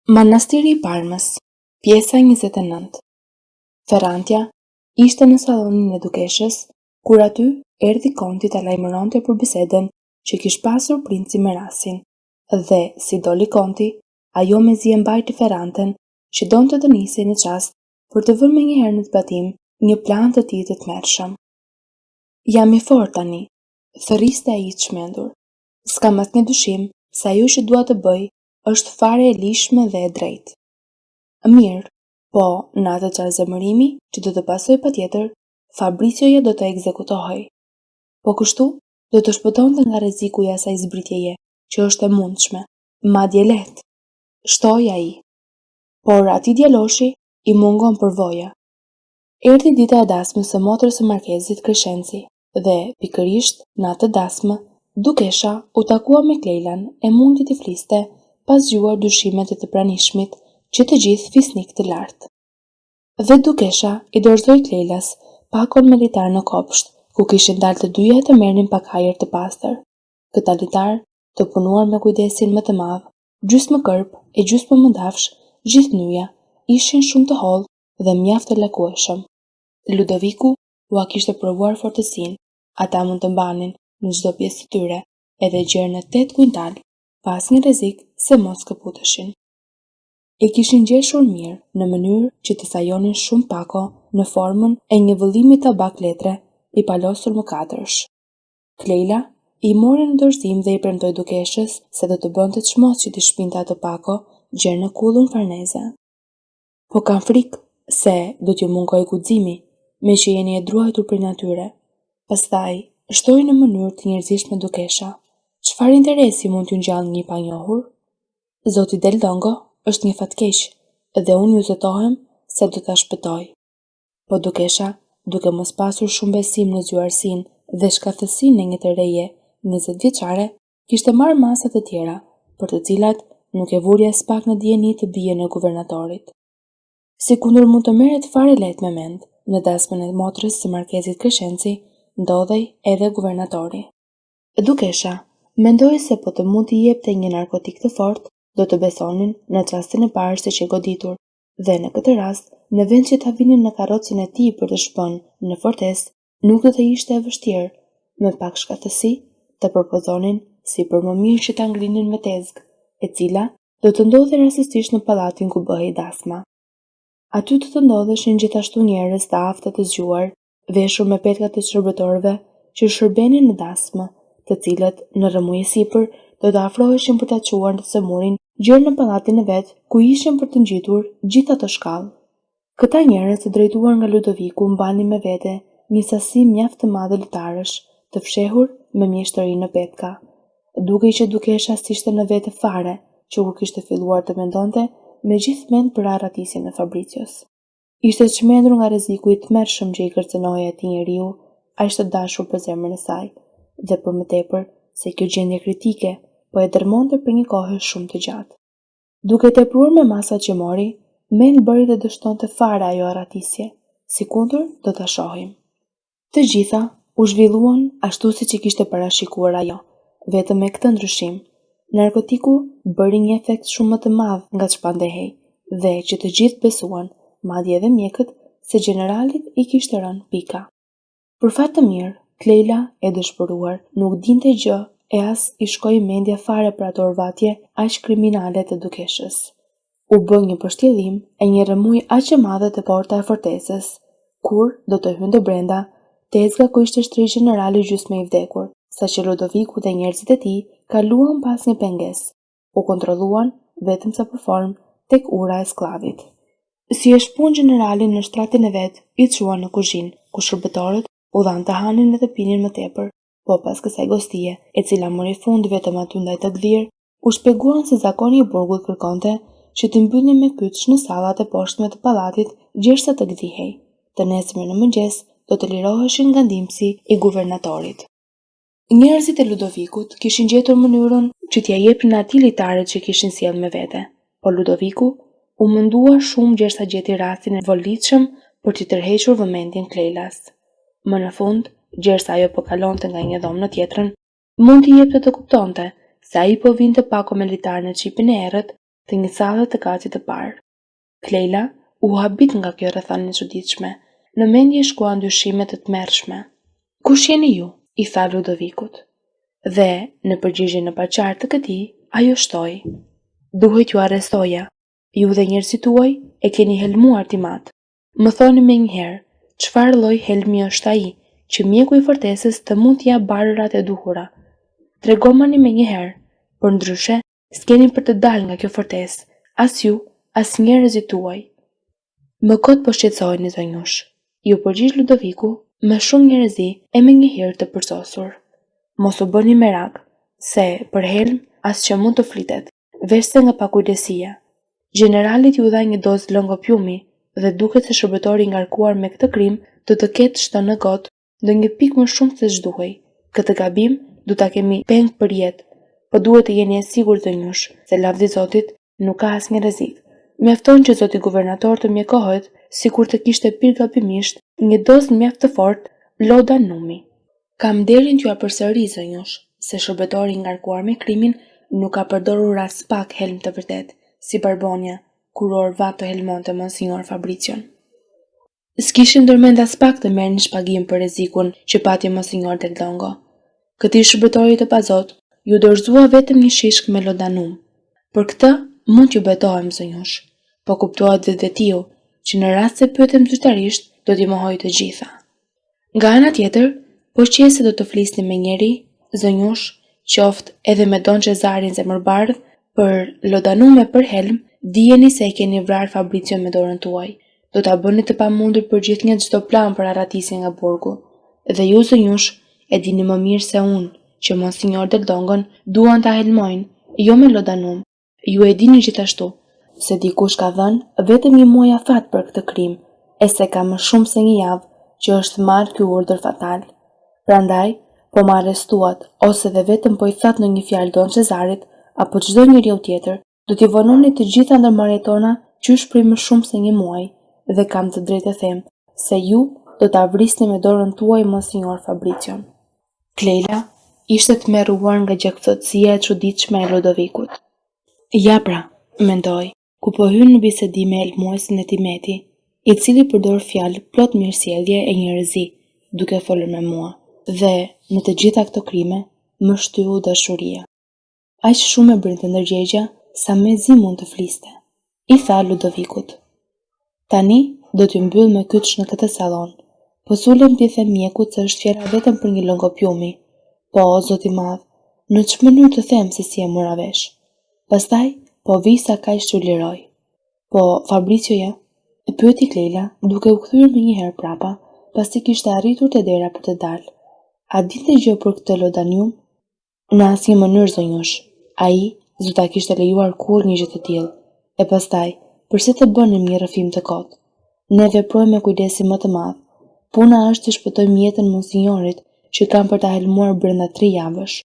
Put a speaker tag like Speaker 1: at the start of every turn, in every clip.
Speaker 1: Manastiri i Parmës, pjesa 29. Ferrantja ishte në sallonin e dukeshës, kur aty erdhi konti ta lajmëronte për bisedën që kish pasur princi me Rasin, dhe si doli konti, ajo mezi e mbajti Ferranten që donte të nisej në çast për të vënë menjëherë në zbatim një plan të tij të tmerrshëm. Jam i fortë tani, thërriste ai i çmendur. S'kam asnjë dyshim se ajo që dua të bëj është fare e lishme dhe e drejtë. Mirë, po në atë çast zemërimi që do të pasoj patjetër, Fabricioja do të ekzekutohej. Po kështu do të shpëtonte nga rreziku i asaj zbritjeje, që është e mundshme, madje lehtë. Shtoi ai. Por atij djaloshi i mungon përvoja. Erdhi dita e dasmës së motrës së markezit Crescenzi dhe pikërisht në atë dasmë, dukesha u takua me Klejlan e mundi të fliste pas zgjuar dyshimet e të pranishmit që të gjithë fisnik të lartë. Dhe dukesha i dorëzoi Klejlas pakon militar në kopsht, ku kishin dalë të dyja të merrnin pak ajër të pastër. Këta litar, të punuar me kujdesin më të madh, gjysmë kërp e gjysmë mëndafsh, gjithë ishin shumë të hollë dhe mjaft të lakueshëm. Ludoviku ua kishte provuar fortësinë, ata mund të mbanin në çdo pjesë të tyre, edhe gjerë në 8 kuintal, pas një rrezik se mos këputeshin. E kishin gjeshur mirë në mënyrë që të sajonin shumë pako në formën e një vëllimi tabak letre i palosur më 4. Klejla i mori në dorëzim dhe i premtoi dukeshës se do të bënte çmos që t'i shpinte ato pako gjerë në kullën farneze. Po kam frikë se do t'ju mungoj guximi, me që jeni e druajtur për natyre. Pastaj, shtoi në mënyrë të njerëzishme dukesha. Çfarë interesi mund t'ju ngjall një panjohur? Zoti Del Dongo është një fatkeq, dhe unë ju zëtohem se do ta shpëtoj. Po dukesha, duke mos pasur shumë besim në zgjuarsinë dhe shkathësinë e një të reje, 20 vjeçare, kishte marrë masa të tjera, për të cilat nuk e vuri as pak në dieni të bijën e guvernatorit. Sikundur mund të merret fare lehtë me mend, në dasmën e motrës së markezit Crescenzi ndodhej edhe guvernatori. Dukesha mendoi se po të mund t'i jepte një narkotik të fortë, do të besonin në çastin e parë se që goditur, dhe në këtë rast, në vend që ta vinin në karrocën e tij për të shpënë në fortesë, nuk do të ishte e vështirë, me pak shkathësi, të propozonin si për më mirë që ta ngrinin me tezgë, e cila do të ndodhej rastësisht në pallatin ku bëhej dasma. Aty do të ndodheshin gjithashtu njerëz të aftë të zgjuar, veshur me petkat e shërbëtorëve që shërbenin në dasmë, të cilët në rrëmuj e sipër do të afroheshin për ta çuar në sëmurin gjerë në pallatin e vet, ku ishin për të ngjitur gjithë ato shkallë. Këta njerëz të drejtuar nga Ludoviku mbanin me vete një sasi mjaft të madhe litarësh, të fshehur me mjeshtëri në petka. Dukej që dukesha s'ishte në vete fare, që kur kishte filluar të mendonte me gjithë mend për arratisjen e Fabricios. Ishte çmendur nga rreziku i tmerrshëm që i kërcënohej atij njeriu, aq të dashur për zemrën e saj, dhe për më tepër se kjo gjendje kritike po e dërmonte për një kohë shumë të gjatë. Duke tepruar me masat që mori, mend bëri të dështonte fare ajo arratisje, sikundër do ta shohim. Të gjitha u zhvilluan ashtu siç i kishte parashikuar ajo, vetëm me këtë ndryshim. Narkotiku bëri një efekt shumë më të madh nga ç'pandehej, dhe që të gjithë besuan, madje edhe mjekët, se generalit i kishte rënë pika. Për fat të mirë, Klejla e dëshpëruar nuk dinte gjë e as i shkoi mendja fare për ato orvatje aq kriminale të dukeshës. U bë një përshtjellim e një rrëmuj aq e madhe te porta e fortesës, kur do të hynte brenda, tezga ku ishte shtrirë generali gjysmë i vdekur, saqë Ludoviku dhe njerëzit e tij kaluan pas një pengesë, u kontrolluan vetëm sa për formë tek ura e skllavit. Si e shpun generalin në shtratin e vet, i çuan në kuzhinë, ku shërbëtorët u dhanë të hanin dhe të pinin më tepër, po pas kësaj gostie, e cila mori fund vetëm aty ndaj të gdhir, u shpjeguan se zakoni i burgut kërkonte që të mbyllnin me kyç në sallat e poshtme të pallatit gjersa të gdhihej. Të nesërmen në mëngjes do të liroheshin nga ndihmësi i guvernatorit. Njerëzit e Ludovikut kishin gjetur mënyrën që t'ia jepnin atij litaret që kishin sjellë me vete, por Ludoviku u mëndua shumë gjersa gjeti rastin e volitshëm për t'i tërhequr vëmendjen Klejlas. Më në fund, gjersa ajo po kalonte nga një dhomë në tjetrën, mund t'i jepte të kuptonte se ai po vinte pako militar në çipin e errët të një sallë të gati të parë. Kleila u habit nga kjo rrethanie e çuditshme. Në mendje shkuan ndyshime të tmerrshme. "Kush jeni ju?" I tha Ludovikut. Dhe në përgjigje në paqartë të këtij, ajo shtoi: "Duhet ju arrestoja. Ju dhe njerëzit tuaj e keni helmuar timat. Më thoni menjëherë, çfarë lloj helmi është ai që mjeku i fortesës të mund t'ja barërat e duhura? Tregomani menjëherë, por ndryshe s'keni për të dalë nga kjo fortesë, as ju, as njerëzit tuaj." "Më kot po shqetësoheni zonjush," ju përgjigj Ludoviku me shumë njerëzi e menjëherë të përsosur. "Mos u bëni merak, se për helm as që mund të flitet, veç se nga pakujdesia. Generalit ju dha një dozë lëngopiumi dhe duket se shërbëtori i ngarkuar me këtë krim do të ketë shtë në gotë ndonjë pikë më shumë se ç'duhej. Këtë gabim do ta kemi peng për jetë, po duhet të jeni e sigurt zonjush, se lavdi Zotit nuk ka asnjë rrezik. Mjafton që zoti guvernator të mjekohet sikur të kishte pirë gabimisht një dozë mjaft të fortë laudanumi. Kam nderin t'ju përsëri zonjush, se shërbëtori i ngarkuar me krimin nuk ka përdorur as pak helm të vërtet, si Barbonia, kur orva të helmonte Monsignor Fabricion. S'kishin ndërmend as pak të merrnin shpagim për rrezikun që pati Monsignor Del Dongo. Këtij shërbëtori të pazot ju dorëzua vetëm një shishk me laudanum. Për këtë mund t'ju betohem zonjush, po kuptohet vetë tiu që në rast se pyetem zyrtarisht do t'i mohoj të gjitha. Nga ana tjetër, po qese do të flisni me njeri, zonjush, qoftë edhe me Don Cezarin zemërbardh, për laudanume për helm, dijeni se e keni vrarë Fabricion me dorën tuaj. Do ta bëni të pamundur për gjithnjë çdo plan për arratisje nga burgu. Dhe ju zonjush, e dini më mirë se unë që Monsignor Del Dongon duan ta helmojnë, jo me laudanum. Ju e dini gjithashtu se dikush ka dhënë vetëm një muaj afat për këtë krim, e se ka më shumë se një javë që është marrë ky urdhër fatal. Prandaj, po më arrestuat ose dhe vetëm po i that në një fjalë Don Cezarit apo çdo njeriu tjetër, do t'i vononi të gjitha ndërmarrjet tona qysh prej më shumë se një muaj, dhe kam të drejtë të them se ju do ta vrisni me dorën tuaj Monsignor Fabricion." Kleila ishte tmerruar nga gjakthotësia e çuditshme e Ludovikut. Ja pra, mendoi, ku po hyn në bisedi me helmuesin e Timeti, i cili përdor fjalë plot mirësjellje e njerëzi, duke folur me mua, dhe në të gjitha këto krime më shtyu dashuria. Aq shumë e brinte ndërgjegja sa mezi mund të fliste. I tha Ludovikut: "Tani do t'ju mbyll me kyç në këtë sallon, po sulem t'i them mjekut se është fjala vetëm për një lëngopiumi. Po, zoti madh, në ç'mënyrë të them se si e mora vesh? Pastaj, po vi sa kaq t'u liroj." "Po, Fabricioja?" e pyeti Kleila, duke u kthyer menjëherë prapa, pasi kishte arritur te dera për të dalë. "A dinte gjë për këtë laudanum?" "Në asnjë mënyrë zonjush. Ai s'do ta kishte lejuar kurrë një gjë të tillë. E pastaj, përse të bënim një rrëfim të kotë? Ne veprojmë me kujdesin më të madh. Puna është të shpëtojmë jetën Monsignorit që kanë për ta helmuar brenda 3 javësh.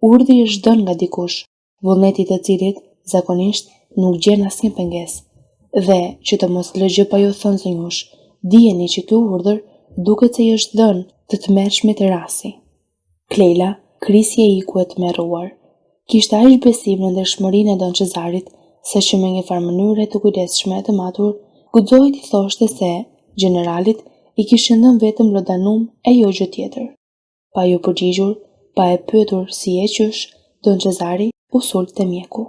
Speaker 1: Urdhri është dhënë nga dikush, vullneti i të cilit zakonisht nuk gjen asnjë pengesë. Dhe që të mos lë gjë pa ju thënë zonjush, dijeni që ky urdhër duket se i është dhënë të tmerrshmit rasi." Kleila krisi e iku e tmerruar. Kishte aq besim në ndershmërinë e Don Cezarit, se që me një farë mënyre të kujdesshme e të matur, guxoi t'i thoshte se generalit i kishin dhënë vetëm laudanum e jo gjë tjetër. Pa ju përgjigjur, pa e pyetur si e qysh, Don Cezari u sul te mjeku.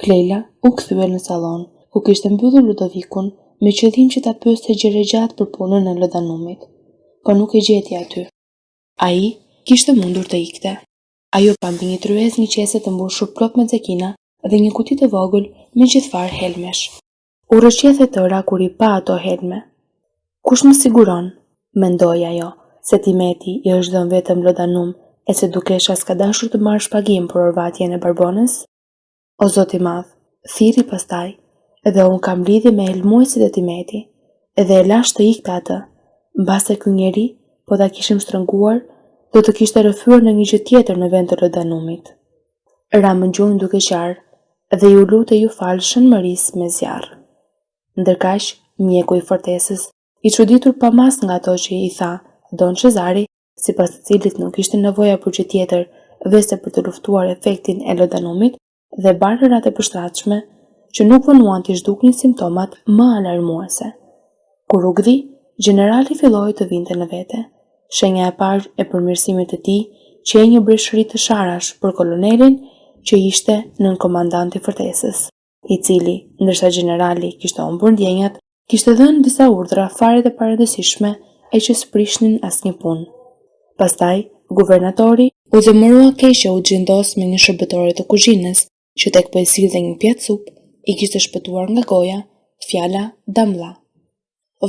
Speaker 1: Kleila u kthye në sallon, ku kishte mbyllur Ludovikun me qëllim që ta pyeste gjëre gjatë për punën e laudanumit, po nuk e gjeti aty. Ai kishte mundur të ikte. Ajo pa mbi një tryez një qese të mbushur plot me zekina dhe një kuti të vogël me gjithfarë helmesh. U rrëqethe tëra kur i pa ato helme. "Kush më siguron?" mendoi ajo, se Timeti i është dhënë vetëm laudanum e se dukesha s'ka dashur të marrë shpagim për orvatjen e Barbonës? "O Zoti i madh," thiri pastaj, "edhe unë kam lidhje me helmuesit e Timeti, edhe e lash të ikte atë, mbase ky njeri, po ta kishim shtrënguar, do të kishte rrëfyer në një gjë tjetër në vend të laudanumit." Ra më gjunjë duke qarë, dhe ju lute ju falë shënmërisë me zjarr. Ndërkaq, mjeku i fortesës, i çuditur pa mas nga ato që i tha Don Cezari, sipas të cilit nuk ishte nevoja për gjë tjetër vese për të luftuar efektin e laudanumit dhe barërat e përshtatshme, që nuk vonuan të zhduknin simptomat më alarmuese. Kur u gdhi, generali filloi të vinte në vete. Shenja e parë e përmirësimit të tij qe një breshëri të sharash për kolonelin që ishte nën komandanti i fortesës, i cili, ndërsa generali kishte humbur ndjenjat, kishte dhënë disa urdhra fare të paradësishme e që s'prishnin asnjë punë. Pastaj, guvernatori u zemërua keq u xhindos me një shërbëtore të kuzhinës, që tek po e sillte një pjatë supë, i kishte shpëtuar nga goja fjala damlla.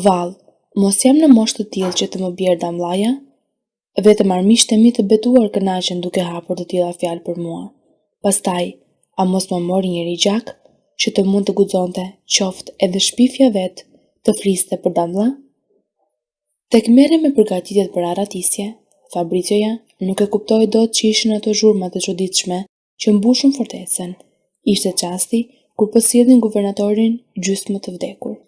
Speaker 1: Vallë, mos jam në moshë të tillë që të më bjerë damllaja? Vetëm armiqtë e mi të betuar kënaqen duke hapur të tilla fjalë për mua. Pastaj, a mos më mori njëri gjak që të mund të guxonte qoftë edhe shpifja vet të fliste për damlla? Tek merre me përgatitjet për arratisje, Fabrizioja nuk e kuptoi dot që ishin ato zhurma të çuditshme që mbushun fortesën. Ishte çasti kur po sillnin guvernatorin gjysmë të vdekur.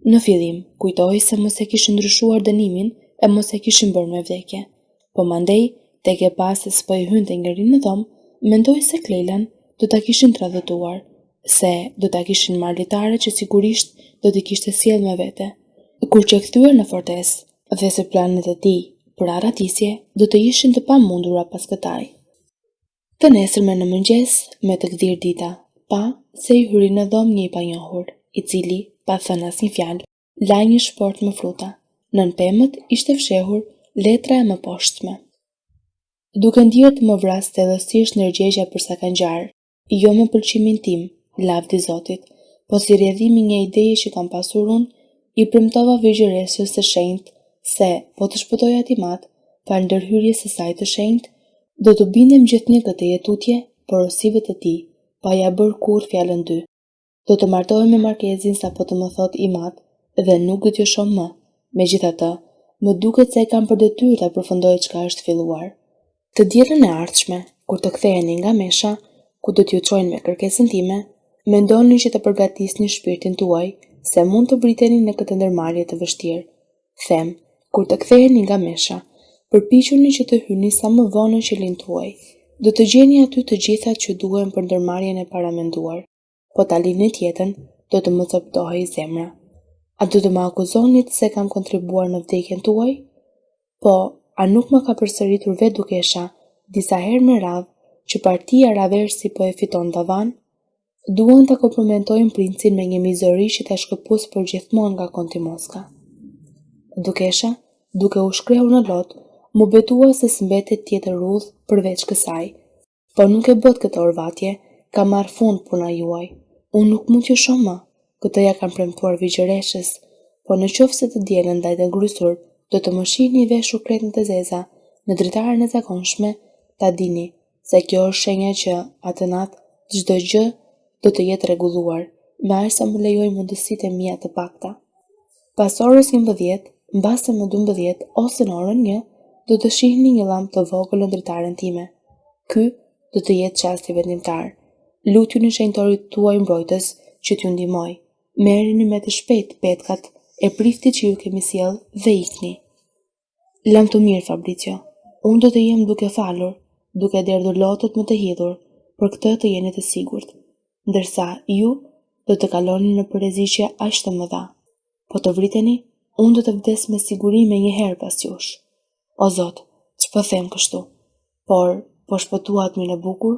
Speaker 1: Në fillim, kujtoi se mos e kishin ndryshuar dënimin e mos e kishin bërë me vdekje. Po mandej, tek e pa se s'po i hynte njeri në dhomë, mendoi se Klejlan do ta kishin tradhtuar, se do ta kishin marrë litare që sigurisht do t'i kishte sjell me vete. Kur që kthyer në fortesë, dhe se planet e tij për arratisje do të ishin të pamundura pas këtaj. Të nesërme në mëngjes, me të gdhir dita, pa se i hyri në dhomë një i panjohur, i cili, pa thënë asnjë fjalë, la një shport me fruta. Nën pemët ishte fshehur letra e mëposhtme. Duke ndier të më vras thellësisht ndërgjegja për sa kanë ngjarë, jo me pëlqimin tim, lavdi Zotit, po si rrjedhimi një ideje që kam pasur unë, i premtova vigjuresës së shenjtë se, po të shpëtoj Atimat, pa ndërhyrjes së saj të shenjtë, do të bindem gjithnjë këtë jetutje porosive të tij, pa ja bërë kurrë fjalën dy. Do të martohem me markezin sa po të më thot Imat dhe nuk do t'ju shoh më. Megjithatë, më duket se e kam për detyrë ta përfundoj çka është filluar. Të dielën e ardhshme, kur të ktheheni nga mesha, ku do t'ju çojnë me kërkesën time, mendoni që të përgatisni shpirtin tuaj, se mund të vriteni në këtë ndërmarrje të vështirë. Them, kur të ktheheni nga mesha, përpiquni që të hyni sa më vonë në qelin tuaj. Do të gjeni aty të gjitha që duhen për ndërmarrjen e paramenduar. Po ta lini tjetën, do të më coptohej zemra. A do të më akuzonit se kam kontribuar në vdekjen tuaj? Po, a nuk më ka përsëritur vetë dukesha disa herë me radhë që partia Raversi po e fiton davan? Duan ta kompromentojnë princin me një mizori që ta shkëpus për gjithmonë nga konti Moska. Dukesha, duke u shkrehur në lot, mu betua se s'mbetet tjetër rudh përveç kësaj. Po nuk e bët këtë orvatje, ka marrë fund puna juaj. Unë nuk mund t'ju shoh më, këtë ja kam premtuar vigjereshës, po në qoftë se të dielën ndaj të ngrysur, do të më shihni veshur kretën të zeza në dritaren e zakonshme, ta dini se kjo është shenja që atë natë çdo gjë do të jetë rregulluar, me aq sa më lejojnë mundësitë e mia të pakta. Pas orës 11, mbase më 12 ose në orën 1, do të shihni një llamp të vogël në dritaren time. Ky do të jetë çasti vendimtar. Lutjuni shenjtorit tuaj mbrojtës që t'ju ndihmoj. Merreni me të shpejt petkat e priftit që ju kemi sjell dhe ikni. Lam të mirë, Fabrizio. Unë do të jem duke falur, duke derdhur lotët më të hidhur, për këtë të jeni të sigurt. Ndërsa ju do të kaloni në përrezikje aq të mëdha. Po të vriteni, unë do të vdes me siguri me një herë pas jush. O Zot, ç'po them kështu? Por, po shpëtuat mirë e bukur?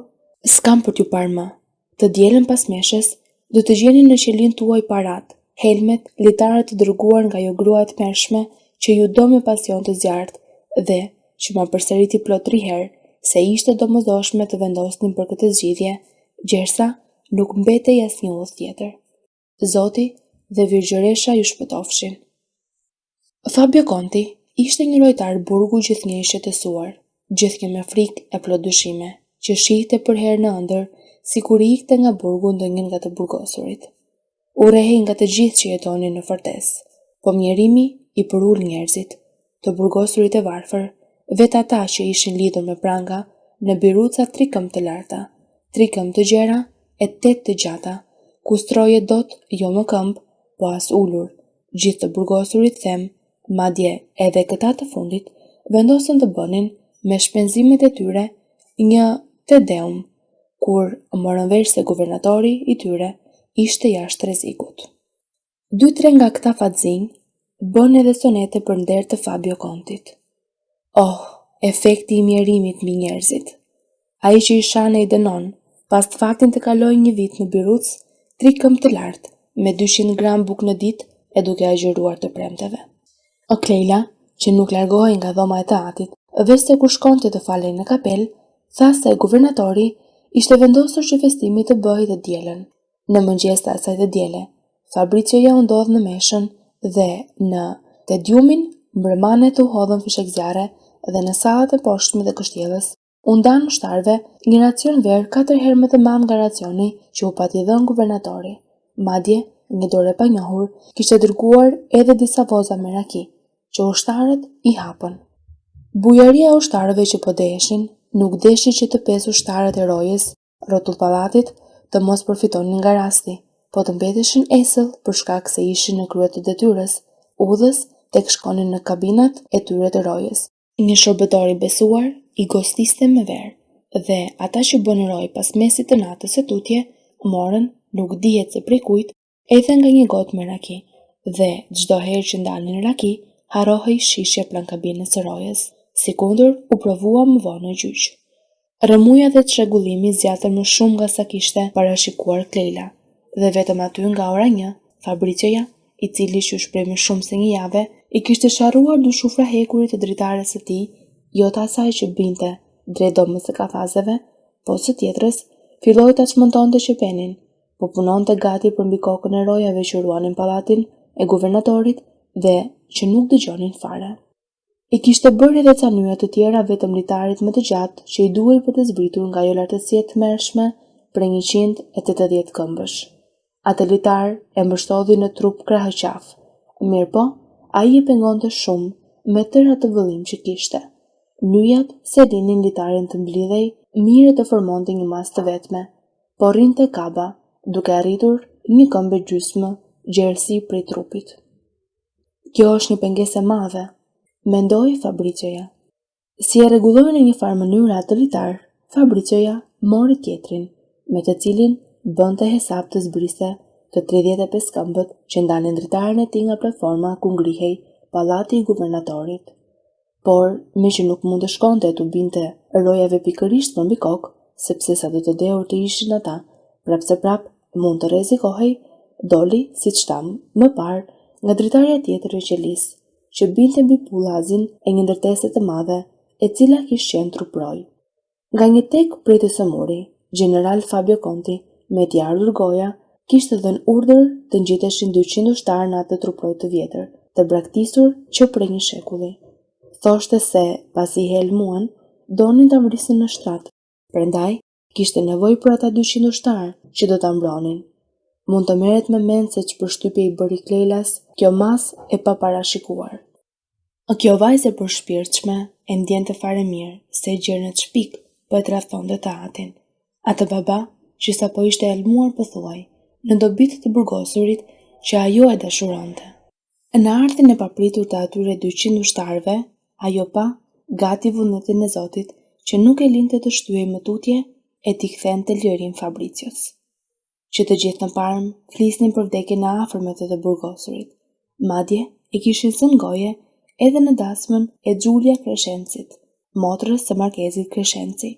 Speaker 1: S'kam për t'ju parë më. Të dielën pas meshës, do të gjeni në qelin tuaj parat, helmet, litare të dërguar nga jo grua e tmerrshme që ju do me pasion të zjarrt dhe që ma përsëriti plot 3 herë se ishte domosdoshme të vendosnin për këtë zgjidhje, gjersa nuk mbetej asnjë udhë tjetër. Zoti dhe Virgjëresha ju shpëtofshin. Fabio Conti ishte një lojtar burgu gjithnjë i shqetësuar, gjithnjë me frikë e plot dyshime, që shihte për herë në ëndër, si kur i ikte nga burgu ndonjën nga të burgosurit. U rehej nga të gjithë që jetonin në fortesë, po mjerimi i përul njerëzit, të burgosurit e varfër, vetë ata që ishin lidhur me pranga në biruca 3 këmbë të larta, 3 këmbë të gjera e 8 të gjata, ku stroje dot jo më këmbë, po as ulur. Gjithë të burgosurit them, madje edhe këta të fundit, vendosën të bënin me shpenzimet e tyre një Te Deum, kur morën vesh se guvernatori i tyre ishte jashtë rrezikut. 2-3 nga këta fatzinj bën edhe sonete për nder të Fabio Contit. Oh, efekti i mjerimit mbi njerëzit. Ai që i shane i dënon, pas të faktin të kaloj një vit në Biruc, 3 këmbë të lartë, me 200 gram bukë në ditë e duke agjëruar të premteve. O Klejla, që nuk largohej nga dhoma e teatrit, veç se kur shkonte të falej në kapel, tha se guvernatori ishte vendosur që festimi të bëhej të dielën. Në mëngjes të asaj të diele, Fabrizioja u ndodh në Meshën dhe në Tediumin mbrëmanet u hodhën fishek zjarre dhe në sallat e poshtme të kështjellës u ndan ushtarëve një racion verë 4 herë më të madh nga racioni që u pati dhënë guvernatori. Madje, një dorë e panjohur kishte dërguar edhe disa voza me raki, që ushtarët i hapën. Bujaria e ushtarëve që po deshin nuk deshi që të 5 ushtarët e rojës rrotull pallatit të mos përfitonin nga rasti, po të mbeteshin esëll për shkak se ishin në krye të detyrës, udhës tek shkonin në kabinat e tyre të rojës. Një shërbëtor i besuar i gostiste me verë dhe ata që bën rojë pas mesit të natës së tutje morën, nuk dihet se prej kujt, edhe nga një gotë me raki dhe çdo herë që ndalnin raki, harrohej shishja pranë kabinës së rojës. Sikundër u provua më vonë në gjyq. Rëmuja dhe çrregullimi zgjatën më shumë nga sa kishte parashikuar Klejla, dhe vetëm aty nga ora 1, Fabrizioja, i cili që shpreh më shumë se një javë, i kishte sharruar 2 shufra hekurit të dritares së tij, jo të asaj që binte drejt domës së kafazeve, po së tjetrës, filloi ta çmontonte qepenin, po punonte gati për mbi kokën e rojave që ruanin pallatin e guvernatorit dhe që nuk dëgjonin fare. I kishte bërë edhe ca nyra të tjera vetëm litarit më të gjatë që i duhej për të zbritur nga ajo lartësia e tmerrshme për 180 këmbësh. Atë litar e mbështodhi në trup krahëqaf, mirë po, ai i pengonte shumë me tërë atë vëllim që kishte. Nyjat se linin litarin të mblidhej, mire të formonte një masë të vetme, por rinte kaba, duke arritur një këmbë gjysmë gjerësi prej trupit. Kjo është një pengesë e madhe, mendoi Fabrizioja. Si e rregulloi në një farë mënyrë atë litar, Fabrizioja mori tjetrin, me të cilin bënte hesap të zbriste të 35 këmbët që ndanin dritarin e tij nga platforma ku ngrihej pallati i guvernatorit. Por, me që nuk mund të shkonte të binte rojave pikërisht për mbi kokë, sepse sa do të dehur të ishin ata, prapse prap mund të rrezikohej, doli, siç tham më parë, nga dritarja tjetër e qelisë, që binte mbi pullazin e një ndërtese të madhe, e cila kishte qenë truproj. Nga një tek prej të sëmuri, general Fabio Conti, me t'i ardhur goja, kishte dhënë urdhër të ngjiteshin 200 ushtarë në atë truproj të vjetër, të braktisur që prej një shekulli. Thoshte se, pasi i helmuan, donin ta vrisin në shtrat, prandaj kishte nevojë për ata 200 ushtarë që do ta mbronin. Mund të merret me mend se ç'përshtypje i bëri Klejlas kjo masë e paparashikuar. Kjo vajzë e përshpirtshme e ndjente fare mirë se gjërnët shpik po e tradhtonte të atin. Atë baba që sapo ishte helmuar pothuaj në dobitë të burgosurit që ajo e dashuronte. Në ardhin e papritur të atyre 200 ushtarëve, ajo pa gati vullnetin e Zotit që nuk e linte të shtyej më tutje e t'i kthente lirin Fabricios. Që të gjithë në parëm flisnin për vdekjen e afërmit të burgosurit. Madje e kishin sën goje edhe në dasmën e Giulia Crescencit, motrës së markezit Crescenci.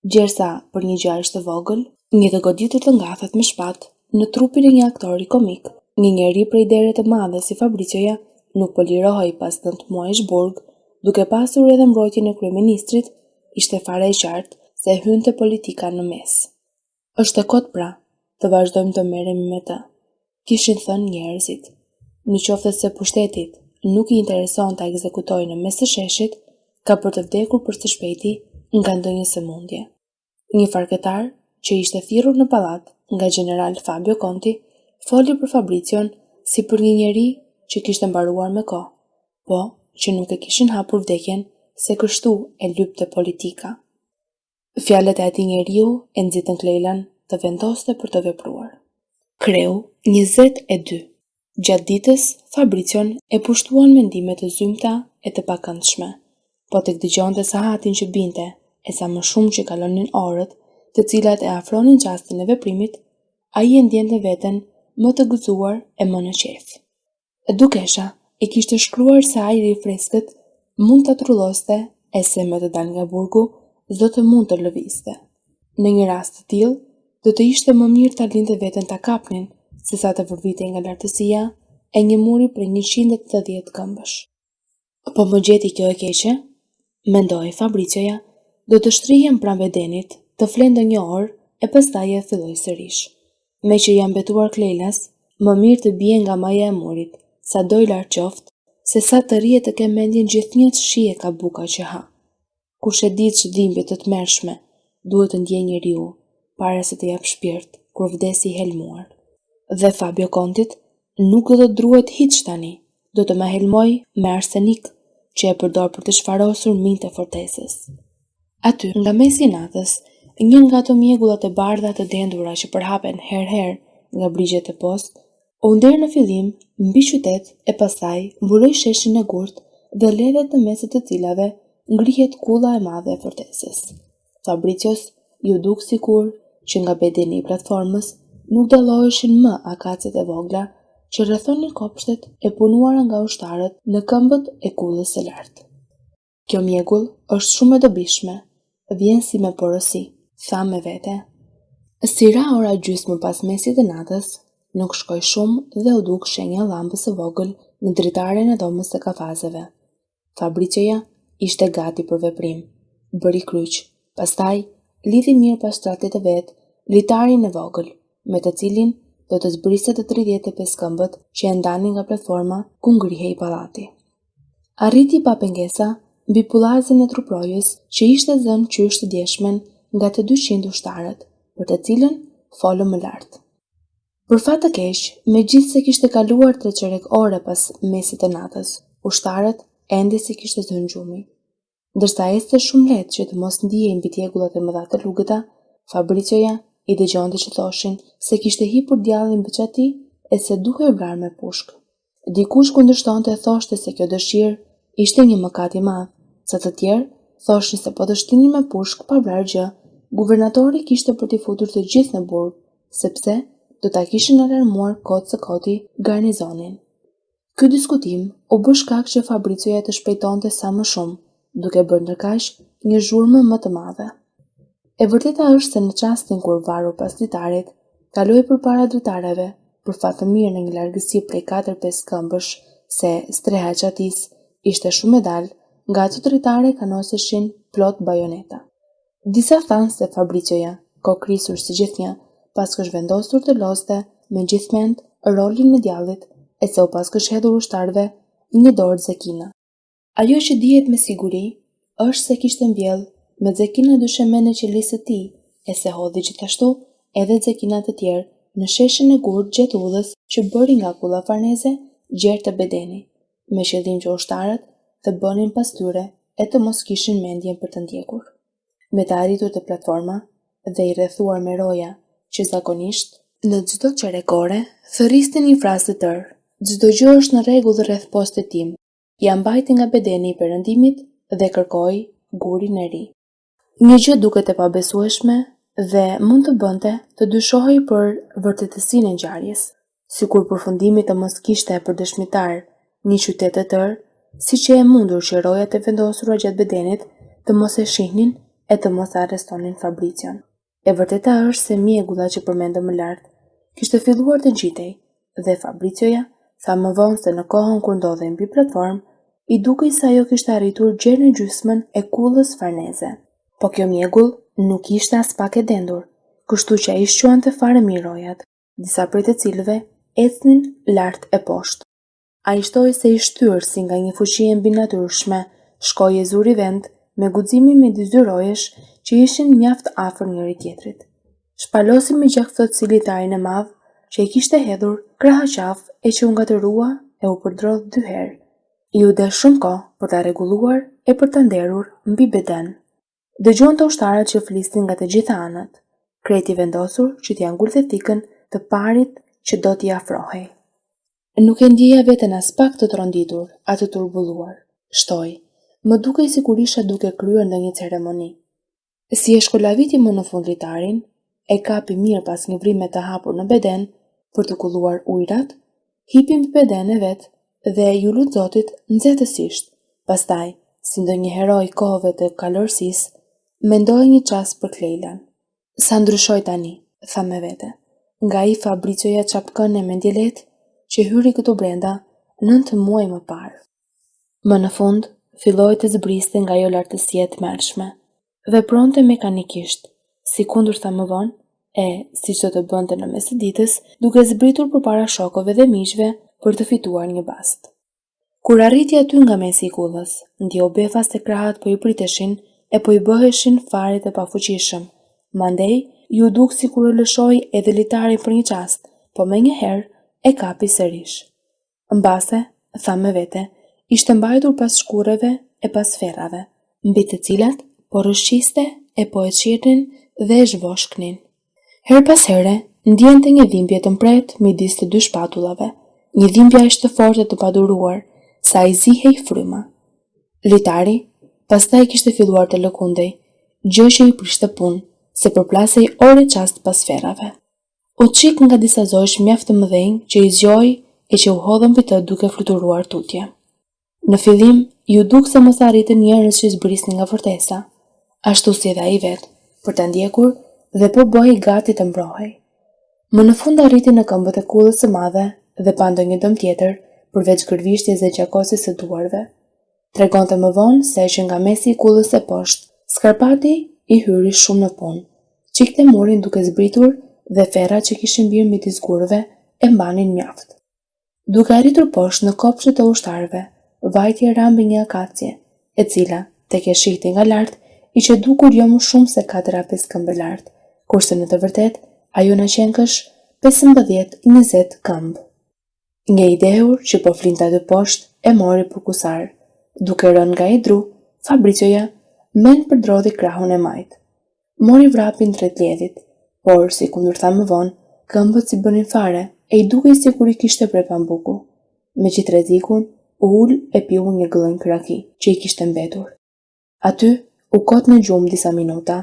Speaker 1: Gjersa për një gjashtë të vogël, një të goditur të ngathet me shpatë në trupin e një aktori komik, një njeri prej dere të madhe si Fabrizioja nuk po lirohej pas 9 muajsh burg, duke pasur edhe mbrojtjen e kryeministrit, ishte fare e qartë se hynte politika në mes. Është e kot pra, të vazhdojmë të merremi me të, kishin thënë njerëzit. Në qoftë se pushtetit nuk i intereson ta ekzekutojë në mes të sheshit, ka për të vdekur për së shpejti nga ndonjë sëmundje. Një farketar që ishte thirrur në pallat nga general Fabio Conti foli për Fabricion si për një njeri që kishte mbaruar me kohë, po që nuk e kishin hapur vdekjen se kështu e lypte politika. Fjalët e atij njeriu e nxitën Klejlan të vendoste për të vepruar. Kreu 22. Gjatë ditës, Fabricion e pushtuan mendimet të zymta e të pakëndshme, po tek dëgjonte sa hatin që binte, e sa më shumë që kalonin orët, të cilat e afronin çastin e veprimit, ai e ndjente veten më të gëzuar e më në qef. Dukesha i kishte shkruar se ajri i freskët mund të trulloste e se me të dal nga burgu, do të mund të lëvizte. Në një rast të tillë, do të ishte më mirë ta linte veten ta kapnin, se sa të vërvitej nga lartësia e një muri për 180 këmbësh. Po më gjeti kjo e keqe? Mendoi Fabrizioja, do të shtrihem pranë bedenit, të flente një orë e pastaj e filloi sërish. Me që jam betuar Kleilas, më mirë të bie nga maja e murit, sa do i lartë qoftë, se sa të rrihet të ke mendjen gjithnjë shije ka buka që ha. Kush e ditë që dhimbje të tmerrshme duhet të ndjej njeriu para se të jap shpirt kur vdesi i helmuar. Dhe Fabio Kontit nuk do të druhet hiç tani, do të më helmoj me arsenik që e përdor për të shfarosur minjtë e fortesës. Aty, nga mesi i natës, një nga ato mjegullat e bardha të dendura që përhapen herë nga brigjet e post, u nder në fillim mbi qytet e pastaj mbuloi sheshin e gurt dhe ledhet në mes të cilave ngrihet kulla e madhe e fortesës. Fabricios ju duk sikur që nga bedeni i platformës nuk dalloheshin më akacet e vogla që rrethonin kopshtet e punuara nga ushtarët në këmbët e kullës së lartë. Kjo mjegull është shumë e dobishme, vjen si me porosi, tha me vete. Si ra ora gjysmë pas mesit të natës, nuk shkoj shumë dhe u duk shenja llampës së vogël në dritaren e dhomës së kafazeve. Fabricioja ishte gati për veprim. Bëri kryq, pastaj lidhi mirë pas tratit të vet, dritarin e vogël, me të cilin do të zbriste të 35 këmbët që e ndanin nga platforma ku ngrihej pallati. Arriti pa pengesa mbi pullazin e truprojës që ishte zënë qysh të djeshmen nga të 200 ushtarët, për të cilën folëm më lartë. Për fat të keq, megjithse kishte kaluar 3 qerek ore pas mesit të natës, ushtarët ende si kishte zënë gjumi. Ndërsa ecte shumë lehtë që të mos ndihej mbi tjegullat e mëdha të lugëta, Fabricioja i dëgjonte që thoshin se kishte hipur djallin veçati e se duhej vrarë me pushkë. Dikush kundërshtonte e thoshte se kjo dëshirë ishte një mëkat i madh, sa të tjerë thoshin se po të shtinin me pushkë pa vrarë gjë, guvernatori kishte për t'i futur të gjithë në burg, sepse do ta kishin alarmuar kot së koti garnizonin. Ky diskutim u bë shkak që Fabricioja të shpejtonte sa më shumë, duke bërë ndërkaq një zhurmë më të madhe. E vërteta është se në çastin kur varur pas dritarit, kaloi përpara dritareve, për fat të mirë në një largësi prej 4-5 këmbësh, se streha e çatis ishte shumë e dalë, nga ato dritare kanoseshin plot bajoneta. Disa thanë se Fabricioja, kokrisur si gjithnjë, paskësh vendosur të lozte me gjithmend rolin në djallit, e se u paskësh hedhur ushtarëve një dorë zekina. Ajo që dihet me siguri është se kishte mbjell me zekina dyshemene që lisë të tij, e se hodhi gjithashtu edhe zekina të tjerë në sheshin e gurt gjetullës që bëri nga kulla farneze gjerë të bedeni, me qëllim që ushtarët të bënin pas tyre e të mos kishin mendjen për të ndjekur. Me të arritur të platforma dhe i rrethuar me roja që zakonisht në çdo çerekore thërriste një frazë të tërë: çdo gjë është në rregull rreth postit tim. Ja mbajti nga bedeni i perëndimit dhe kërkoi gurin e ri. Një gjë duket e pabesueshme dhe mund të bënte të dyshohej për vërtetësinë e ngjarjes, sikur përfundimi të mos kishte për dëshmitar një qytet të tërë, siç e mundur që rojat e vendosura gjatë bedenit të mos e shihnin e të mos arrestonin Fabricion. E vërteta është se mjegulla që përmendëm më lart kishte filluar të ngjitej dhe Fabricioja tha më vonë se në kohën kur ndodhej mbi platformë, i dukej se ajo kishte arritur gjerë në gjysmën e kullës farneze. Po kjo mjegull nuk ishte as pak e dendur, kështu që ai shquante fare mirë rojat, disa prej të cilëve ecnin lart e poshtë. Ai shtoi se i shtyr si nga një fuqi e mbinatyrshme, shkoi e zuri vend me guximin midis dy rojesh që ishin mjaft afër njëri tjetrit. Shpalosi me gjakthot si litarin e madh që i kishte hedhur kraha qafë e që u ngatërua e u përdrodh 2 herë. I u del shumë kohë për ta rregulluar e për ta nderur mbi beden. Dëgjonte ushtarët që flisnin nga të gjitha anët, kreti vendosur që t'ia ngulte thikën të parit që do t'i afrohej. Nuk e ndjeja veten as pak të tronditur, atë turbulluar. Shtoi, më dukej sikur isha duke kryer ndonjë ceremoni. Si e shkolaviti më në fund litarin, e kapi mirë pas një vrime të hapur në beden për të kulluar ujrat, hipi mbi beden e vet dhe ju lut Zotit nxehtësisht. Pastaj, si ndonjë heroi kohëve të kalorësisë, mendoi një çast për Klejlan. Sa ndryshoj tani, tha me vete. Nga ai Fabrizioja çapkën e mendjelet që hyri këtu brenda 9 muaj më parë. Më në fund, filloi të zbriste nga ajo lartësia e tmerrshme. Vepronte mekanikisht, si kundërta më vonë, siç do të bënte në mes të ditës, duke zbritur përpara shokëve dhe miqve për të fituar një bast. Kur arriti aty nga mesi i kullës, ndjeu befas te krahët po i priteshin e po i bëheshin fare të pafuqishëm. Mandej, ju duk sikur e lëshoi edhe litarin për një çast, po menjëherë e kapi sërish. Mbase, tha me vete, ishte mbajtur pas shkurreve e pas ferrave, mbi të cilat po rrëshqiste e po e qirnin dhe e zhvoshknin. Her pas here, ndjente një dhimbje të mpret midis të dy shpatullave, një dhimbje aq të fortë të paduruar, sa i zihej fryma. Litari, pastaj kishte filluar të lëkundej, gjë që i prishte punë, se përplasej ore çast pas ferrave. U çik nga disa zosh mjaft të mëdhenj që i zgjoi e që u hodhën mbi të duke fluturuar tutje. Në fillim, ju duk se mos arritën njerëz që zbrisnin nga fortesa, ashtu si edhe ai vet, për ta ndjekur dhe po bëhej gati të mbrohej. Më në fund arriti në këmbët e kullës së madhe dhe pa ndonjë dëm tjetër, përveç gërvishtjes dhe gjakosis së duarve. Tregonte më vonë se që nga mesi i kullës së poshtë, skarpati i hyri shumë në punë. Çikte murin duke zbritur dhe ferrat që kishin mbirë midis gurëve e mbanin mjaft. Duke arritur poshtë në kopshtet e ushtarëve, vajti ra mbi një akacie, e cila, tek e shihte nga lart, ishte dukur jo më shumë se 4-5 këmbë lart, kurse në të vërtet ajo në qenkësh 15-20 këmbë. Një i dehur që po flinte aty poshtë e mori për kusar. Duke rënë nga i dru, Fabrizioja mend përdrodhi krahun e majt. Mori vrapin drejt ledhit, por si kundërta më vonë, këmbët si bënin fare e i dukej sikur i kishte prej pambuku. Me që rrezikun, u ul e piu një gëllonjë kraki që i kishte mbetur. Aty u kot në gjumë disa minuta,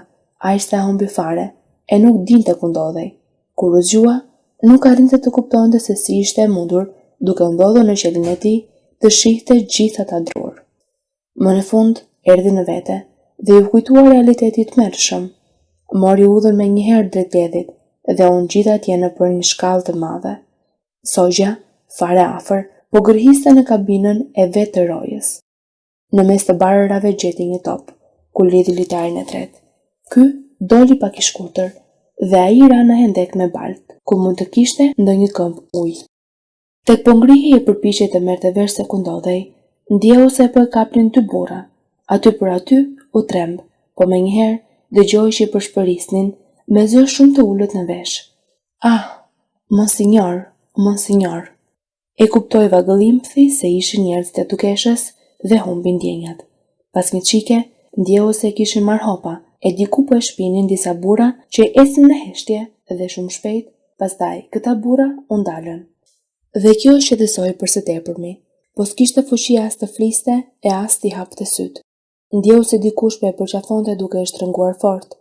Speaker 1: aq sa humbi fare e nuk dinte ku ndodhej. Kur u zgjua, nuk arrinte të kuptonte se si ishte e mundur, duke ndodhur në qelin e tij, të shihte gjithë ata drur. Më në fund, erdhi në vete dhe u kujtua realiteti i tmerrshëm. Mori udhën me njëherë drejt ledhit dhe u ngjit atje nëpër një shkallë të madhe. Sogja, fare afër, po gërhiste në kabinën e vet të rojës. Në mes të barërave gjeti një top, ku lidhi litarin e tretë. Ky doli pak i shkurtër dhe ai ra në hendek me balt, ku mund të kishte ndonjë këmbë ujë. Tek po ngrihej e përpiqej të merrte vesh se ku ndodhej, ndjeu se po e kapnin 2 burra. Aty për aty u tremb, po menjëherë dëgjoi që i përshpërisnin me zë shumë të ulët në vesh. Ah, monsinjor. E kuptoi vagëllimthi se ishin njerëz të dukeshës dhe humbi ndjenjat. Pas një çike, ndjeu se kishin marrë hopa, e diku po e shpinin disa burra që ecnin në heshtje dhe shumë shpejt, pastaj këta burra u ndalën. Dhe kjo shqetësoi për së tepërmi, po s'kishte fuqi as të fliste e as t'i hapte syt. Ndjeu se dikush po e përqafonte duke e shtrënguar fort.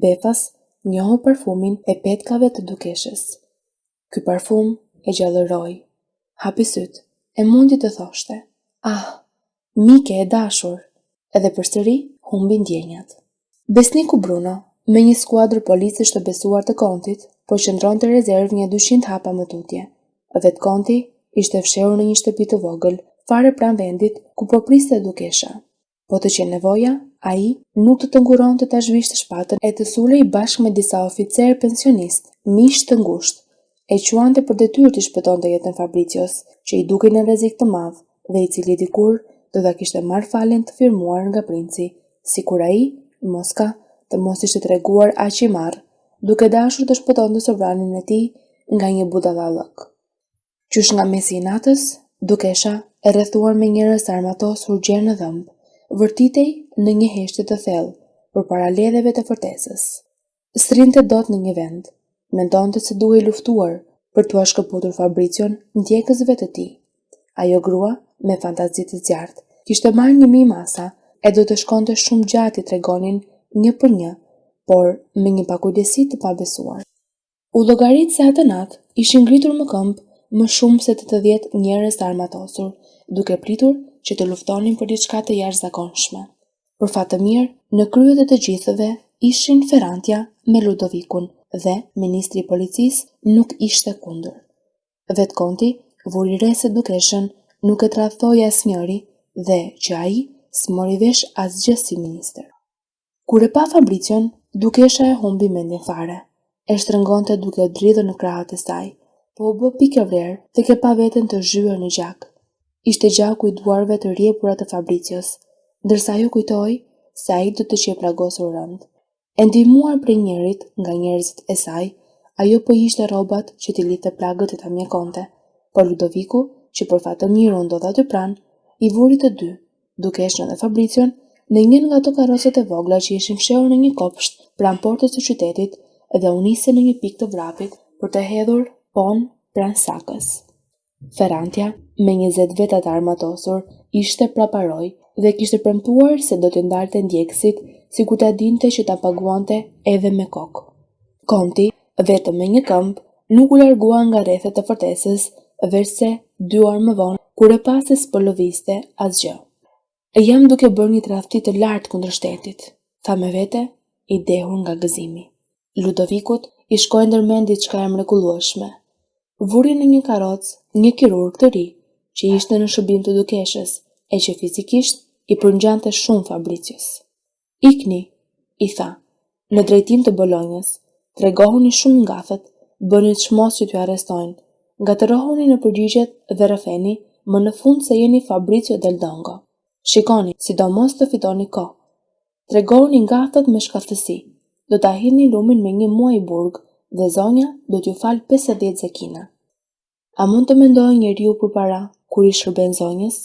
Speaker 1: Befas njohu parfumin e petkave të dukeshës. Ky parfum e gjallëroi. Hapi syt, e mundi të thoshte: "Ah, mike e dashur." Edhe përsëri humbi ndjenjat. Besniku Bruno, me një skuadër policish të besuar të kontit, po qëndronte rezervë një 200 hapa më tutje. Vet konti ishte fshehur në një shtëpi të vogël, fare pranë vendit ku po priste dukesha. Po të qenë nevoja, ai nuk të nguronte ta zhvishte shpatën e të sulej bashkë me disa oficerë pensionist, miq të ngushtë, e quante për detyrë të shpëtonte jetën Fabricios, që i dukej në rrezik të madh dhe i cili dikur do ta kishte marrë falen të firmuar nga princi, sikur ai, Moska, të mos ishte treguar aq i marr, duke dashur të shpëtonte sovranin e tij nga një budallallëk. Qysh nga mesi i natës, dukesha, e rrethuar me njerëz armatosur gjerë në dhëmb, vërtitej në një heshtje të thellë, përpara ledheve të fortesës. Srinte dot në një vend, mendonte se duhej luftuar për t'u shkëputur Fabricion, ndjekësve të tij. Ajo grua, me fantazi të zjarrt, kishte marrë 1000 masa e do të shkonte shumë gjatë, i tregonin një për një, por me një pakujdesi të pabesuar. U llogarit se atë natë ishin ngritur më këmbë më shumë se 80 njerëz të armatosur, duke pritur që të luftonin për diçka të jashtëzakonshme. Për fat të mirë, në kryet e të gjithëve ishin Ferrantja me Ludovikun dhe ministri i policisë nuk ishte kundër. Vet Konti vuri re se dukeshën nuk e tradhtoi asnjëri dhe që ai s'mori vesh asgjë si ministër. Kur e pa Fabricion, dukesha e humbi mendjen fare. E shtrëngonte duke u dridhur në krahët e saj, po u bë pikë vlerë tek e pa veten të zhyer në gjak. Ishte gjaku i duarve të rjepura të Fabricios, ndërsa ajo kujtoi se ai do të qeplagosur rënd. E ndihmuar prej njërit nga njerëzit e saj, ajo po ishte rrobat që t'i lidhte plagët e ta mjekonte, por Ludoviku, që për fat të mirë u ndodha aty pranë, i vuri të dy, dukeshën dhe Fabricion, në një nga ato karrocet e vogla që ishin fshehur në një kopsht pranë portës së qytetit dhe u nisën në një pikë të vrapit për të hedhur pon pranë sakës. Ferrantja, me 20 veta të armatosur, ishte praparoj dhe kishte premtuar se do t'i ndalte ndjekësit sikur ta dinte që ta paguante edhe me kokë. Konti, vetëm me një këmbë, nuk u largua nga rrethet e fortesës, veçse 2 orë më vonë, kur e pa se s'po lëvizte asgjë. Jam duke bërë një tradhti të lartë kundër shtetit, tha me vete, i dehur nga gëzimi. Ludovikut i shkoi ndërmend diçka e mrekullueshme. Vuri në një karrocë një kirurg të ri, që ishte në shërbim të dukeshës, e që fizikisht i përngjante shumë Fabricios. Ikni, i tha, në drejtim të Bolonjës, tregohuni shumë ngathët, bëni çmos që t'ju arrestojnë, ngatërohuni në përgjigjet dhe rrëfeni, më në fund se jeni Fabricio del Dongo. Shikoni, sidomos të fitoni kohë. Tregohuni ngathët me shkaftësi. Do ta hidhni lumin me 1 muaj burg dhe zonja do t'ju fal 50 zekina. A mund të mendojë njeriu përpara kur i shërben zonjës?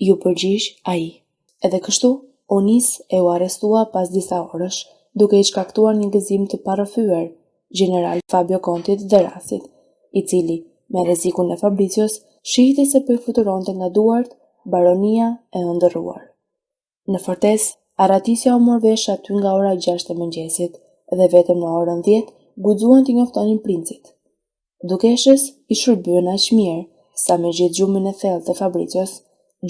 Speaker 1: Ju përgjigj ai. Edhe kështu, u nis e u arrestua pas disa orësh, duke i shkaktuar një gëzim të parrëfyer general Fabio Kontit dhe Rasit, i cili, me rrezikun e Fabricios, shihti se po i fluturonte nga duart baronia e ëndërruar. Në fortesë, Aratisja u mor vesh aty nga ora 6 e mëngjesit dhe vetëm në orën 10 guxuan t'i njoftonin princit. Dukeshës i shërbyen aq mirë sa me gjithë gjumin e thellë të Fabricios,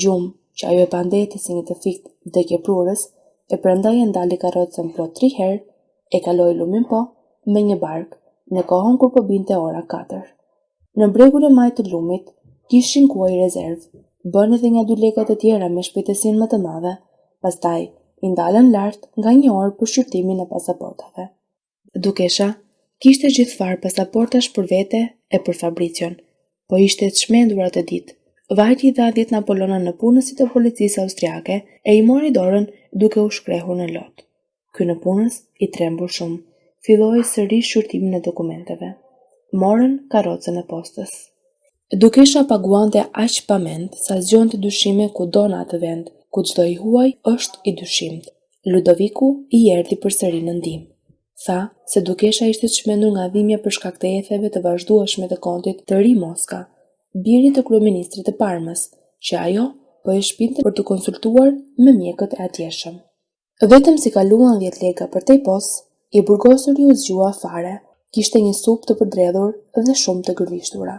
Speaker 1: gjumë që ajo e pandete si një të fikt vdekjeprurës, e prandaj e ndali karrocën plot 3 herë, e kaloi lumin po me një bark në kohën kur po binte ora 4. Në bregun e majt të lumit kishin kuaj rezervë, bën edhe nga 2 lekët e tjera me shpejtësinë më të madhe, pastaj i ndalën lart nga 1 orë për shqyrtimin e pasaportave. Dukesha kishte gjithfar pasaportash për vete e për Fabricion, po ishte të çmendur atë ditë. Vajti dha 10 Napolona në punësit të policisë austriake e i mori dorën duke u shkrehur në lot. Ky në punës, i trembur shumë, filloi sërish shqyrtimin e dokumenteve. Morën karrocën e postës. Dukesha paguante aq pa mend sa zgjonte dyshime kudo në atë vend, ku çdo i huaj është i dyshimt. Ludoviku i erdhi përsëri në ndihmë. Tha se dukesha ishte çmendur nga dhimbja për shkak të etheve të vazhdueshme të Kontit të ri Moska, birit të kryeministrit të Parmës, që ajo po e shpinte për të konsultuar me mjekët e atjeshëm. Vetëm si kaluan 10 leka për tej pos, i burgosuri u zgjua fare, kishte një supë të përdredhur dhe shumë të gërvishtura.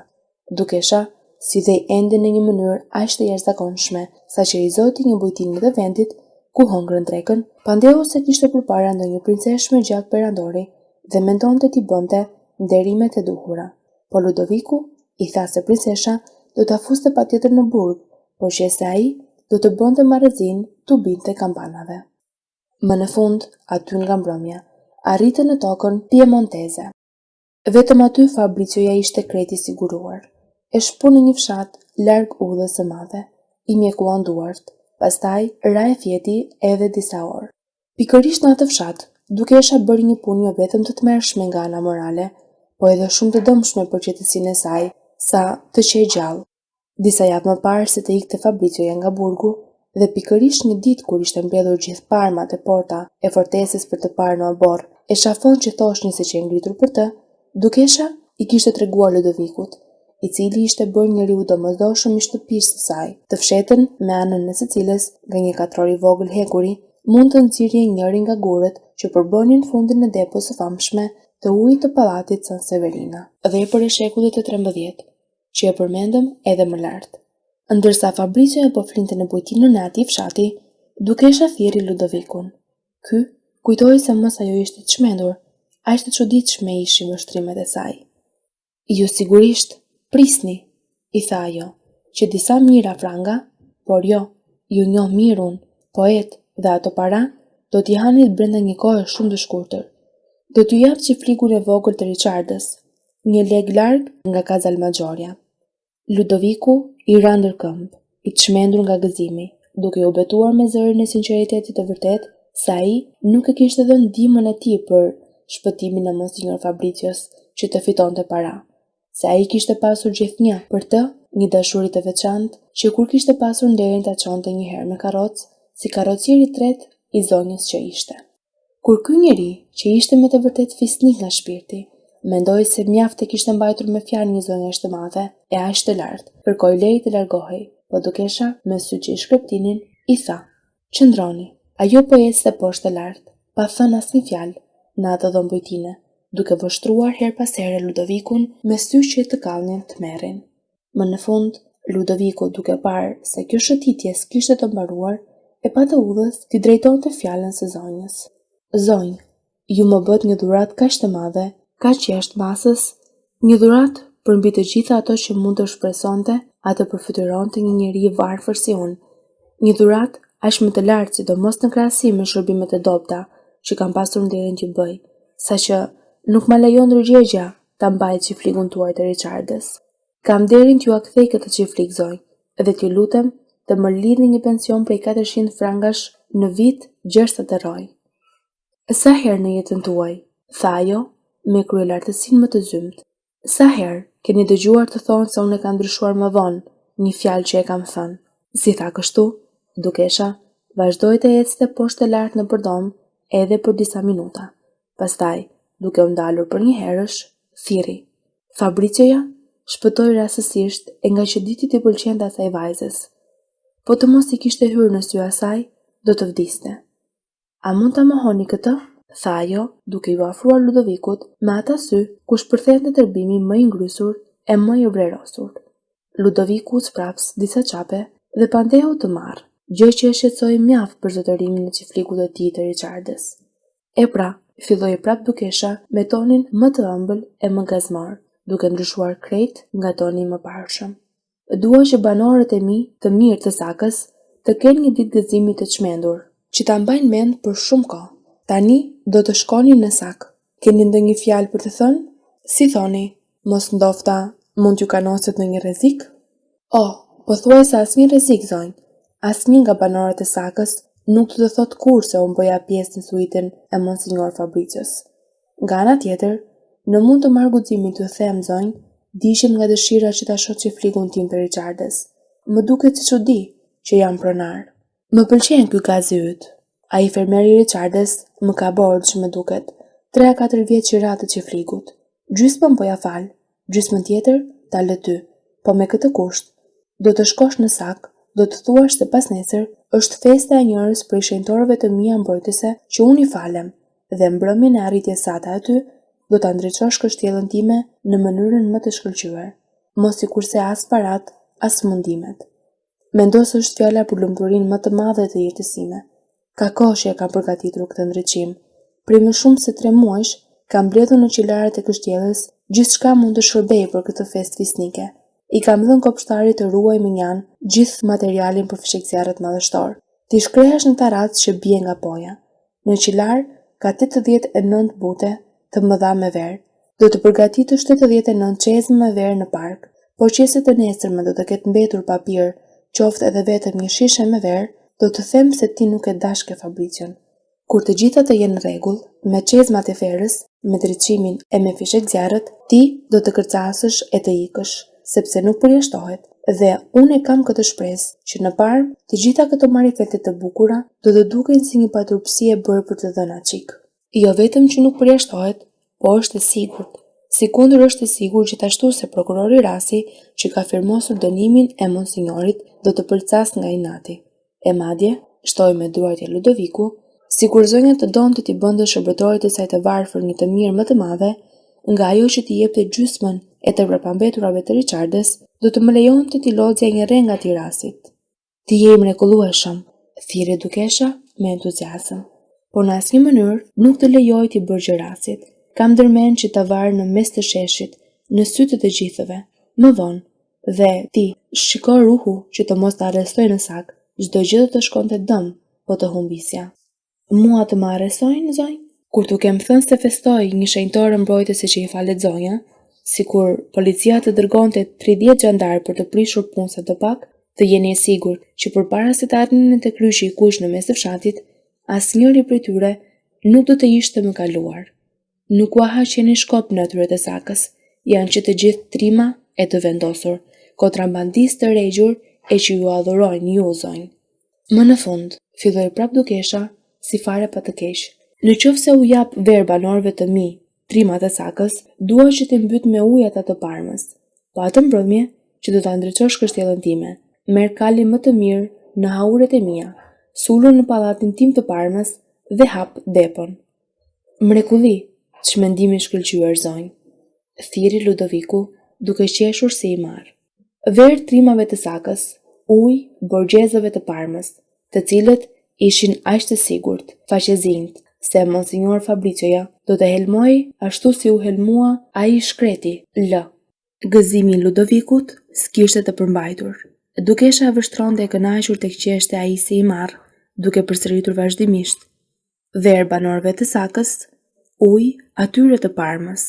Speaker 1: Dukesha si dhe ende në një mënyrë aq të jashtëzakonshme, saqë i zoti një bujtini të vendit ku hëngrën drekën, pandeu se kishte përpara ndonjë princesh me gjak perandori dhe mendonte t'i bënte nderimet e duhura. Po Ludoviku i tha se princesha do ta fuste patjetër në burg, por që se ai do të bënte marrëzinë t'u binte kampanave. Më në fund, aty nga mbrëmja, arritën në tokën piemonteze. Vetëm aty Fabricioja ishte kreti siguruar. E shpu në një fshat larg udhës së madhe, i mjekuan duart, pastaj ra e fjeti edhe disa orë. Pikërisht në atë fshat, Dukesha bëri një punë jo vetëm të tmerrshme nga ana morale, po edhe shumë të dëmshme për qetësinë e saj, sa të qej gjallë. Disa javë më parë se të ikte Fabricioja nga burgu, dhe pikërisht një ditë kur ishte mbledhur gjithë parmat e porta e fortesës për të parë në obor, e shafon që thoshin se që e ngritur për të, Dukesha i kishte treguar Ludovikut, i cili ishte bërë njeriu domosdoshëm i shtëpisë së saj, të fshetën me anën e së cilës, nga një katror i vogël hekuri, mund të nxirrje njëri nga gurët që përbonin fundin në depos së famshme të ujit të pallatit San Severina, dhe për e shekullit të 13, që e përmendëm edhe më lart. Ndërsa Fabrizio po flinte në bujtinën e atij fshati, dukesha thirrri Ludovikun. Ky kujtoi se mos ajo ishte të çmendur, aq të çuditshme ishin vështrimet e saj. Ju sigurisht prisni, i tha ajo, që disa mira franga, por jo, ju njoh mirë unë, poet, dhe ato para do t'i hanit brenda një kohe shumë të shkurtër. Do t'ju jap çiflikun e vogël të Richardës, një leg larg nga Casal Maggiore. Ludoviku i ra ndërkëmbë, i çmendur nga gëzimi, duke u betuar me zërin e sinqeritetit të vërtet se ai nuk e kishte dhënë ndihmën e tij për shpëtimin e Monsinjor Fabricios që të fitonte para, se ai kishte pasur gjithnjë për të, një dashuri të veçantë që kur kishte pasur nderin ta çonte një herë me karrocë, si karrocieri i tretë i zonjës që ishte. Kur ky njeri, që ishte me të vërtet fisnik nga shpirti, mendoi se mjaft e kishte mbajtur me fjalë një zonjë aq të madhe e aq të lartë, kërkoi leje të largohej, po dukesha me sy që i shkreptinin, i tha: "Qëndroni." Ajo po ecste poshtë e lartë, pa thënë asnjë fjalë, në atë dhombytine, duke vështruar her pas here Ludovikun me sy që të kallnin të merrin. Më në fund, Ludoviku, duke parë se kjo shëtitje s'kishte të mbaruar, e pa të udhës t'i drejtonte fjalën së zonjës. "Zonjë, ju më bët një dhuratë kaq të madhe, kaq jashtë masës, një dhuratë për mbi të gjitha ato që mund të shpresonte atë përfytyronte një njeri i varfër si unë, një dhuratë aq më të lartë sidomos në krahasim me shërbimet e dobta që kam pasur nderin t'ju bëj, saqë nuk ma lejon ndërgjegja ta mbaj çiflikun tuaj të Richardës. Kam nderin t'ju a kthej këtë çiflik, zonjë, dhe t'ju lutem të më lidhni një pension prej 400 frangash në vit gjersa të rroj." "Sa herë në jetën tuaj," tha ajo, me kryelartësinë më të zymt, "sa herë keni dëgjuar të thonë se unë e kam ndryshuar më vonë një fjalë që e kam thënë?" Si tha kështu, dukesha vazhdoi të ecte poshtë e lartë në përdom edhe për disa minuta. Pastaj, duke u ndalur për një herësh, thirri: "Fabricioja?" Shpëtoi rastësisht e nga që diti t'i pëlqente asaj vajzës. Po të mos i kishte hyrë në sy asaj, do të vdiste. "A mund ta mohoni këtë?" tha ajo, duke ju afruar Ludovikut me ata sy ku shpërthente tërbimi më i ngrysur e më i vrerosur. Ludoviku u sprapës disa qape dhe pandehu të marrë, gjë që e shqetësoi mjaft për zotërimin e çiflikut të tij të Richardës. "E pra," filloi prap dukesha me tonin më të ëmbël e më gazmor, duke ndryshuar krejt nga toni më parshëm. "Dua që banorët e mi të mirë të Sakës të kenë një ditë gëzimi të çmendur, që ta mbajnë mend për shumë kohë. Tani do të shkoni në Sak. Keni ndonjë fjalë për të thënë? Si thoni, mos ndofta mund t'ju kanoset në një rrezik?" "Oh, po thuaj se asnjë rrezik, zonjë. Asnjë nga banorët e Sakës nuk do të thotë kur se unë bëja pjesë në suitën e Monsinjor Fabricios. Nga ana tjetër, në mund të marr guximin t'ju them, zonjë, diqem nga dëshira që ta shoh çiflikun tim të Richardës. Më duket si çudi që jam pronar. Më pëlqen ky gazi yt. Ai fermeri i Richardës më ka borxh, më duket, 3-4 vjet që ra të çiflikut. Gjysmën po ja fal, gjysmën tjetër ta lë ty, po me këtë kusht: do të shkosh në Sak, do të thuash se pas nesër është festa e njërës prej shenjtorëve të mia mbrojtëse që unë i falem, dhe mbrëmjen e arritjes sate aty do ta ndriçosh kështjellën time në mënyrën më të shkëlqyer, mos sikurse as parat, as mundimet. Mendo se është fjala për lumturinë më të madhe të jetës sime. Ka kohë që e kam përgatitur këtë ndriçim. Prej më shumë se 3 muajsh kam mbledhur në qilaret e kështjellës gjithçka mund të shërbejë për këtë festë fisnike. I kam dhënë kopshtarit të ruaj me një anë gjithë materialin për fshekëzjarret madhështor. Ti shkrehesh në tarac që bie nga poja. Në qilar ka 89 bute të mëdha me verë. Do të përgatitësh 89 çezme me verë në park, por qëse të nesërme do të ketë mbetur papir, qoftë edhe vetëm një shishe me verë, do të them se ti nuk e dashke Fabricion. Kur të gjitha të jenë në rregull, me çezmat e ferës, me drejtimin e me fshekëzjarret, ti do të kërcasësh e të ikësh, sepse nuk përjashtohet, dhe unë e kam këtë shpresë që në parë të gjitha këto marifete të bukura do të duken si një paturpsi e bërë për të dhënë çik. Jo vetëm që nuk përjashtohet, po është e sigurt. Sikundër është e sigurt gjithashtu se prokurori Rasi, që ka firmosur dënimin e monsinjorit, do të përcas nga inati. E madje, shtoi me duart e Ludoviku, Si kur zonja të donte t'i bënte shërbëtorit e saj të varfër një të mirë më të madhe, nga ajo që t'i jepte gjysmën e të përpambeturave të Richardes, do të më lejonte t'i lodhja një re nga t'i rasit. Ti je i mrekullueshëm, thiri Dukesha me entuziazëm. Po në asnjë mënyrë nuk të lejoj t'i bërgjë rasit. Kam dërmen që ta varë në mes të sheshit, në sy të të gjithëve, më vonë, dhe ti, shiko ruhu që të mos të arrestoj në sak, çdo gjë do të shkonte dëm, po të humbisja. Mua të më arrestojnë, zonjë? Kur t'u kem thënë se festoj një shenjtore mbrojtëse që i falet zonja, sikur policia të dërgonte 30 xhandar për të prishur punë sa të pak, të jeni e sigurt që përpara se të arrinin te kryqi i kuq në mes të fshatit, asnjëri prej tyre nuk do të ishte më kaluar. Nuk u haqeni shkop në atyret e sakës, janë që të gjithë trima e të vendosur, kontrabandistë të regjur e që ju adhurojnë ju, zonjë. Më në fund, filloi prap Dukesha, si fare pa të keq. Në qoftë se u jap ver banorëve të mi, trimat e sakës, dua që të mbyt me ujë ata të Parmës. Pa atë mbrëmje, që do ta ndriçosh kështjellën time, merr kalin më të mirë në hauret e mia, sulur në pallatin tim të Parmës dhe hap depon. Mrekulli, çmendimi shkëlqyer, zonjë, thiri Ludoviku, duke qeshur si i marr. Ver trimave të sakës, ujë borgjezëve të Parmës, të cilët ishin aq të sigurt, faqezinjt, se Monsignor Fabrizioja do të helmoj ashtu si u helmua ai shkreti, L. Gëzimi i Ludovikut s'kishte të përmbajtur. Dukesha vështronte e kënaqur tek qeshte ai si i marr, duke përsëritur vazhdimisht: ver banorëve të sakës, ujë atyre të Parmës.